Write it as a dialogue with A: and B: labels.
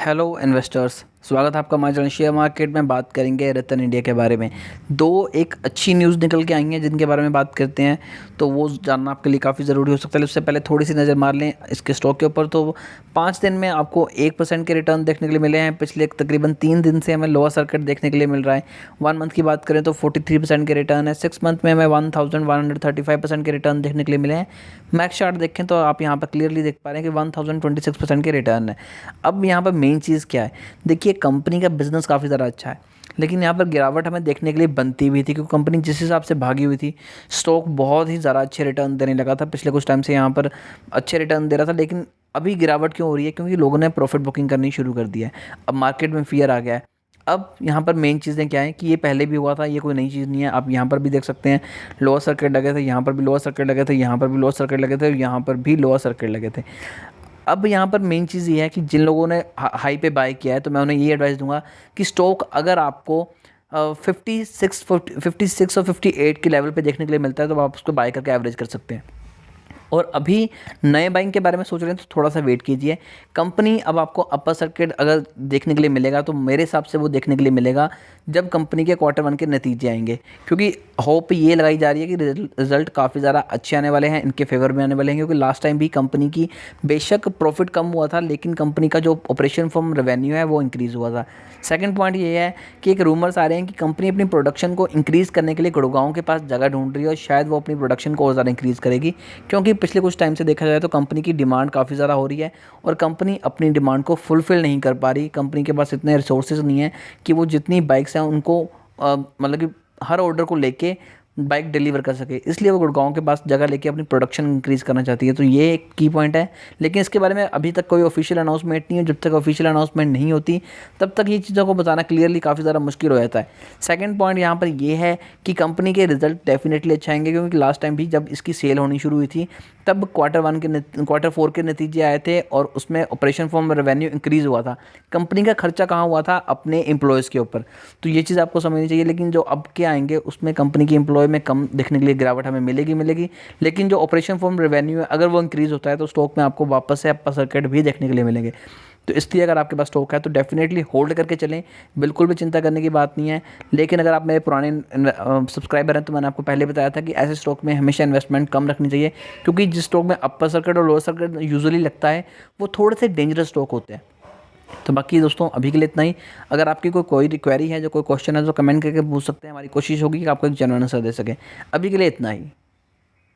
A: Hello investors, स्वागत है आपका हमारे चैनल शेयर मार्केट में। बात करेंगे रतन इंडिया के बारे में। एक अच्छी न्यूज़ निकल के आई हैं जिनके बारे में बात करते हैं, तो वो जानना आपके लिए काफ़ी ज़रूरी हो सकता है। उससे पहले थोड़ी सी नज़र मार लें इसके स्टॉक के ऊपर। तो 5 दिन में आपको 1% के रिटर्न देखने के लिए मिले हैं। पिछले तकरीबन 3 दिन से हमें लोअर सर्किट देखने के लिए मिल रहा है। 1 मंथ की बात करें तो 43% के रिटर्न है। 6 मंथ में हमें 1135% के रिटर्न देखने के लिए मिले हैं। मैक्स चार्ट देखें तो आप यहाँ पर क्लियरली देख पा रहे हैं कि 1026% के रिटर्न है। अब यहाँ पर मेन चीज़ क्या है, देखिए कंपनी का बिजनेस काफ़ी ज़्यादा अच्छा है, लेकिन यहाँ पर गिरावट हमें देखने के लिए बनती भी थी, क्योंकि कंपनी जिस हिसाब से भागी हुई थी, स्टॉक बहुत ही ज़्यादा अच्छे रिटर्न देने लगा था। पिछले कुछ टाइम से यहाँ पर अच्छे रिटर्न दे रहा था, लेकिन अभी गिरावट क्यों हो रही है? क्योंकि लोगों ने प्रॉफिट बुकिंग करनी शुरू कर दिया है। अब मार्केट में फियर आ गया है। अब यहाँ पर मेन चीज़ें क्या हैं कि ये पहले भी हुआ था, ये कोई नई चीज़ नहीं है। आप यहाँ पर भी देख सकते हैं लोअर सर्किट लगे थे, यहाँ पर भी लोअर सर्किट लगे थे, यहाँ पर भी लोअर सर्किट लगे थे, यहाँ पर भी लोअर सर्किट लगे थे। अब यहाँ पर मेन चीज़ ये है कि जिन लोगों ने हाई पे बाय किया है, तो मैं उन्हें ये एडवाइस दूंगा कि स्टॉक अगर आपको 56 और 58 के लेवल पे देखने के लिए मिलता है, तो आप उसको बाय करके एवरेज कर सकते हैं। और अभी नए बाइंग के बारे में सोच रहे हैं तो थोड़ा सा वेट कीजिए। कंपनी अब आपको अपर सर्किट अगर देखने के लिए मिलेगा, तो मेरे हिसाब से वो देखने के लिए मिलेगा जब कंपनी के Q1 के नतीजे आएंगे, क्योंकि होप ये लगाई जा रही है कि रिजल्ट काफ़ी ज़्यादा अच्छे आने वाले हैं, इनके फेवर में आने वाले हैं। क्योंकि लास्ट टाइम भी कंपनी की बेशक प्रॉफिट कम हुआ था, लेकिन कंपनी का जो ऑपरेशन फ्रॉम रेवेन्यू है वो इंक्रीज़ हुआ था। सेकंड पॉइंट ये है कि एक रूमर्स आ रहे हैं कि कंपनी अपनी प्रोडक्शन को इंक्रीज़ करने के लिए गुड़गांव के पास जगह ढूंढ रही है, और शायद वो अपनी प्रोडक्शन को और ज़्यादा इंक्रीज़ करेगी। क्योंकि पिछले कुछ टाइम से देखा जाए तो कंपनी की डिमांड काफ़ी ज़्यादा हो रही है, और कंपनी अपनी डिमांड को फुलफ़िल नहीं कर पा रही। कंपनी के पास इतने रिसोर्सेज नहीं है कि वो जितनी बाइक्स हैं उनको मतलब कि हर ऑर्डर को लेके बाइक डिलीवर कर सके। इसलिए वो गुड़गांव के पास जगह लेके अपनी प्रोडक्शन इंक्रीज़ करना चाहती है। तो ये एक की पॉइंट है, लेकिन इसके बारे में अभी तक कोई ऑफिशियल अनाउंसमेंट नहीं है। जब तक ऑफिशियल अनाउंसमेंट नहीं होती, तब तक ये चीज़ों को बताना क्लियरली काफ़ी ज़्यादा मुश्किल हो जाता है। सेकंड पॉइंट यहाँ पर ये है कि कंपनी के रिजल्ट डेफिनेटली अच्छे आएंगे, क्योंकि लास्ट टाइम भी जब इसकी सेल होनी शुरू हुई थी, तब Q4 के नतीजे आए थे, और उसमें ऑपरेशन फ्रॉम रेवेन्यू इंक्रीज़ हुआ था। कंपनी का खर्चा कहाँ हुआ था? अपने एम्प्लॉयज़ के ऊपर। तो ये चीज़ आपको समझनी चाहिए। लेकिन जो अब के आएंगे उसमें कंपनी की एम्प्लॉय में कम देखने के लिए गिरावट हमें मिलेगी, लेकिन जो ऑपरेशन फ्रॉम रेवेन्यू है, अगर वो इंक्रीज़ होता है, तो स्टॉक में आपको वापस से अपर सर्किट भी देखने के लिए मिलेंगे। तो इसलिए अगर आपके पास स्टॉक है तो डेफिनेटली होल्ड करके चलें, बिल्कुल भी चिंता करने की बात नहीं है। लेकिन अगर आप मेरे पुराने सब्सक्राइबर हैं, तो मैंने आपको पहले बताया था कि ऐसे स्टॉक में हमेशा इन्वेस्टमेंट कम रखनी चाहिए, क्योंकि जिस स्टॉक में अपर सर्किट और लोअर सर्किट यूजुअली लगता है, वो थोड़े से डेंजरस स्टॉक होते हैं। तो बाकी दोस्तों अभी के लिए इतना ही। अगर आपकी कोई क्वेरी है, जो कोई क्वेश्चन है, तो कमेंट करके पूछ सकते हैं। हमारी कोशिश होगी कि आपको एक जेन्युइन आंसर दे सकें। अभी के लिए इतना ही।